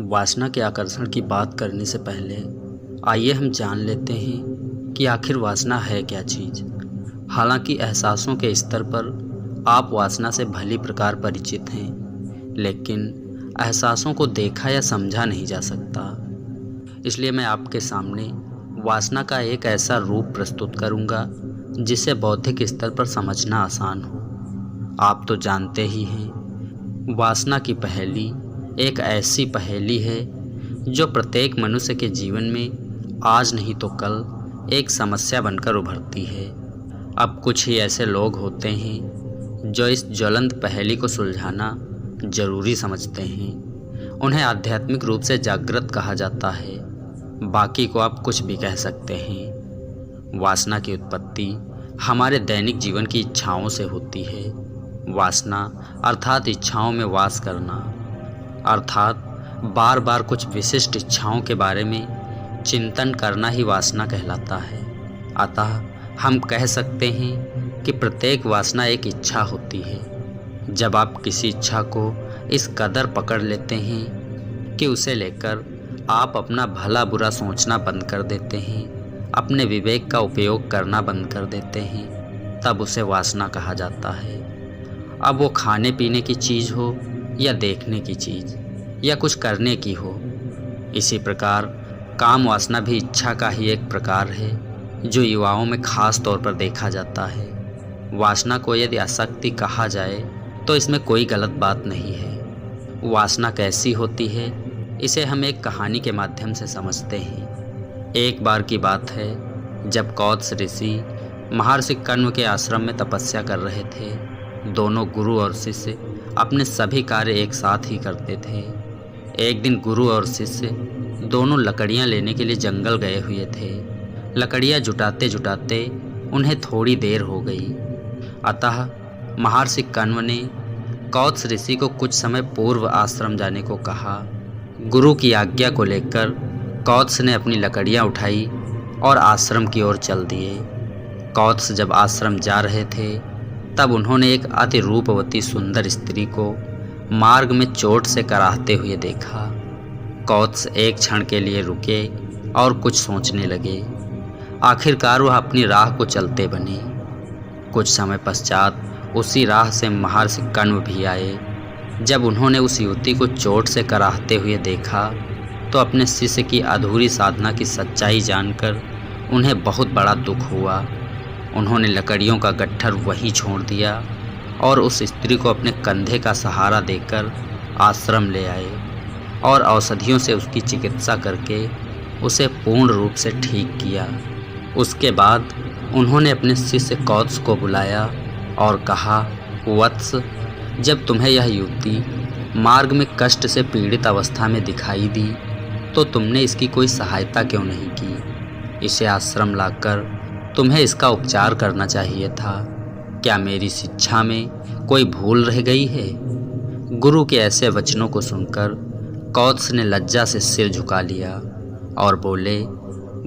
वासना के आकर्षण की बात करने से पहले आइए हम जान लेते हैं कि आखिर वासना है क्या चीज़। हालांकि एहसासों के स्तर पर आप वासना से भली प्रकार परिचित हैं, लेकिन एहसासों को देखा या समझा नहीं जा सकता। इसलिए मैं आपके सामने वासना का एक ऐसा रूप प्रस्तुत करूंगा जिसे बौद्धिक स्तर पर समझना आसान हो। आप तो जानते ही हैं, वासना की पहेली एक ऐसी पहेली है जो प्रत्येक मनुष्य के जीवन में आज नहीं तो कल एक समस्या बनकर उभरती है। अब कुछ ही ऐसे लोग होते हैं जो इस ज्वलंत पहेली को सुलझाना जरूरी समझते हैं। उन्हें आध्यात्मिक रूप से जागृत कहा जाता है, बाकी को आप कुछ भी कह सकते हैं। वासना की उत्पत्ति हमारे दैनिक जीवन की इच्छाओं से होती है। वासना अर्थात इच्छाओं में वास करना, अर्थात बार बार कुछ विशिष्ट इच्छाओं के बारे में चिंतन करना ही वासना कहलाता है। अतः हम कह सकते हैं कि प्रत्येक वासना एक इच्छा होती है। जब आप किसी इच्छा को इस कदर पकड़ लेते हैं कि उसे लेकर आप अपना भला बुरा सोचना बंद कर देते हैं, अपने विवेक का उपयोग करना बंद कर देते हैं, तब उसे वासना कहा जाता है। अब वो खाने पीने की चीज़ हो या देखने की चीज़ या कुछ करने की हो। इसी प्रकार काम वासना भी इच्छा का ही एक प्रकार है जो युवाओं में खास तौर पर देखा जाता है। वासना को यदि आसक्ति कहा जाए तो इसमें कोई गलत बात नहीं है। वासना कैसी होती है इसे हम एक कहानी के माध्यम से समझते हैं। एक बार की बात है जब कौत्स ऋषि महर्षि कण्व के आश्रम में तपस्या कर रहे थे। दोनों गुरु और शिष्य अपने सभी कार्य एक साथ ही करते थे। एक दिन गुरु और शिष्य दोनों लकड़ियां लेने के लिए जंगल गए हुए थे। लकड़ियां जुटाते जुटाते उन्हें थोड़ी देर हो गई। अतः महर्षि कण्व ने कौत्स ऋषि को कुछ समय पूर्व आश्रम जाने को कहा। गुरु की आज्ञा को लेकर कौत्स ने अपनी लकड़ियां उठाई और आश्रम की ओर चल दिए। कौत्स जब आश्रम जा रहे थे तब उन्होंने एक अति रूपवती सुंदर स्त्री को मार्ग में चोट से कराहते हुए देखा। कौत्स एक क्षण के लिए रुके और कुछ सोचने लगे। आखिरकार वह अपनी राह को चलते बने। कुछ समय पश्चात उसी राह से महर्षि कण्व भी आए। जब उन्होंने उस युवती को चोट से कराहते हुए देखा तो अपने शिष्य की अधूरी साधना की सच्चाई जानकर उन्हें बहुत बड़ा दुख हुआ। उन्होंने लकड़ियों का गट्ठर वहीं छोड़ दिया और उस स्त्री को अपने कंधे का सहारा देकर आश्रम ले आए और औषधियों से उसकी चिकित्सा करके उसे पूर्ण रूप से ठीक किया। उसके बाद उन्होंने अपने शिष्य कौत्स को बुलाया और कहा, वत्स, जब तुम्हें यह युवती मार्ग में कष्ट से पीड़ित अवस्था में दिखाई दी तो तुमने इसकी कोई सहायता क्यों नहीं की? इसे आश्रम लाकर तुम्हें इसका उपचार करना चाहिए था। क्या मेरी शिक्षा में कोई भूल रह गई है? गुरु के ऐसे वचनों को सुनकर कौत्स ने लज्जा से सिर झुका लिया और बोले,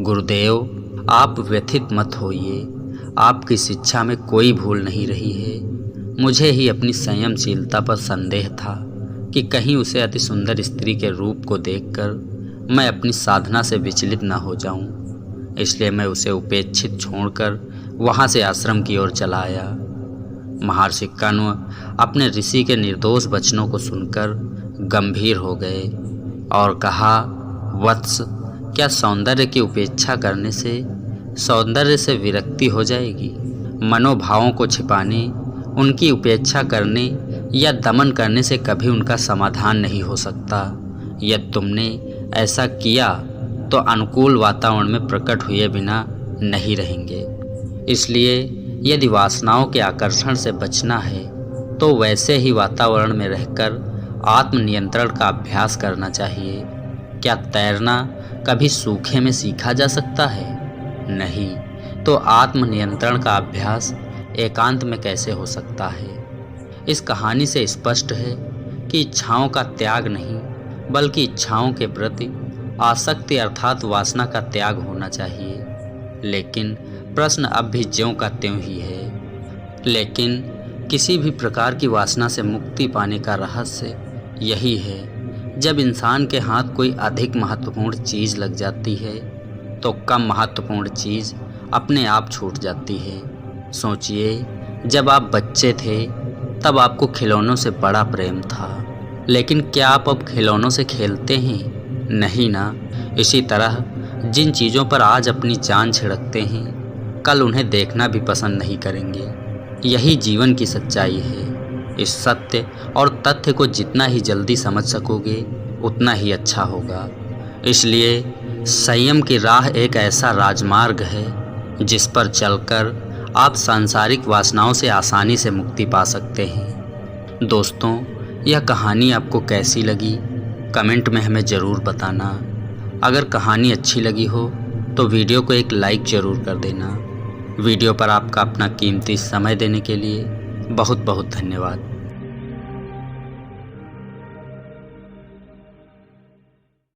गुरुदेव, आप व्यथित मत होइए। आपकी शिक्षा में कोई भूल नहीं रही है। मुझे ही अपनी संयमशीलता पर संदेह था कि कहीं उसे अति सुंदर स्त्री के रूप को देखकर मैं अपनी साधना से विचलित न हो जाऊं। इसलिए मैं उसे उपेक्षित छोड़कर वहां से आश्रम की ओर चला आया। महर्षि कण्व अपने ऋषि के निर्दोष वचनों को सुनकर गंभीर हो गए और कहा, वत्स, क्या सौंदर्य की उपेक्षा करने से सौंदर्य से विरक्ति हो जाएगी? मनोभावों को छिपाने, उनकी उपेक्षा करने या दमन करने से कभी उनका समाधान नहीं हो सकता। यदि तुमने ऐसा किया तो अनुकूल वातावरण में प्रकट हुए बिना नहीं रहेंगे। इसलिए यदि वासनाओं के आकर्षण से बचना है तो वैसे ही वातावरण में रहकर आत्मनियंत्रण का अभ्यास करना चाहिए। क्या तैरना कभी सूखे में सीखा जा सकता है? नहीं। तो आत्मनियंत्रण का अभ्यास एकांत में कैसे हो सकता है? इस कहानी से स्पष्ट है कि इच्छाओं का त्याग नहीं बल्कि इच्छाओं के प्रति आसक्ति अर्थात वासना का त्याग होना चाहिए। लेकिन प्रश्न अब भी ज्यों का त्यों ही है। लेकिन किसी भी प्रकार की वासना से मुक्ति पाने का रहस्य यही है जब इंसान के हाथ कोई अधिक महत्वपूर्ण चीज़ लग जाती है तो कम महत्वपूर्ण चीज़ अपने आप छूट जाती है। सोचिए, जब आप बच्चे थे तब आपको खिलौनों से बड़ा प्रेम था, लेकिन क्या आप अब खिलौनों से खेलते हैं? नहीं ना। इसी तरह जिन चीज़ों पर आज अपनी जान छिड़कते हैं, कल उन्हें देखना भी पसंद नहीं करेंगे। यही जीवन की सच्चाई है। इस सत्य और तथ्य को जितना ही जल्दी समझ सकोगे उतना ही अच्छा होगा। इसलिए संयम की राह एक ऐसा राजमार्ग है जिस पर चलकर आप सांसारिक वासनाओं से आसानी से मुक्ति पा सकते हैं। दोस्तों, यह कहानी आपको कैसी लगी कमेंट में हमें ज़रूर बताना। अगर कहानी अच्छी लगी हो तो वीडियो को एक लाइक ज़रूर कर देना। वीडियो पर आपका अपना कीमती समय देने के लिए बहुत बहुत धन्यवाद।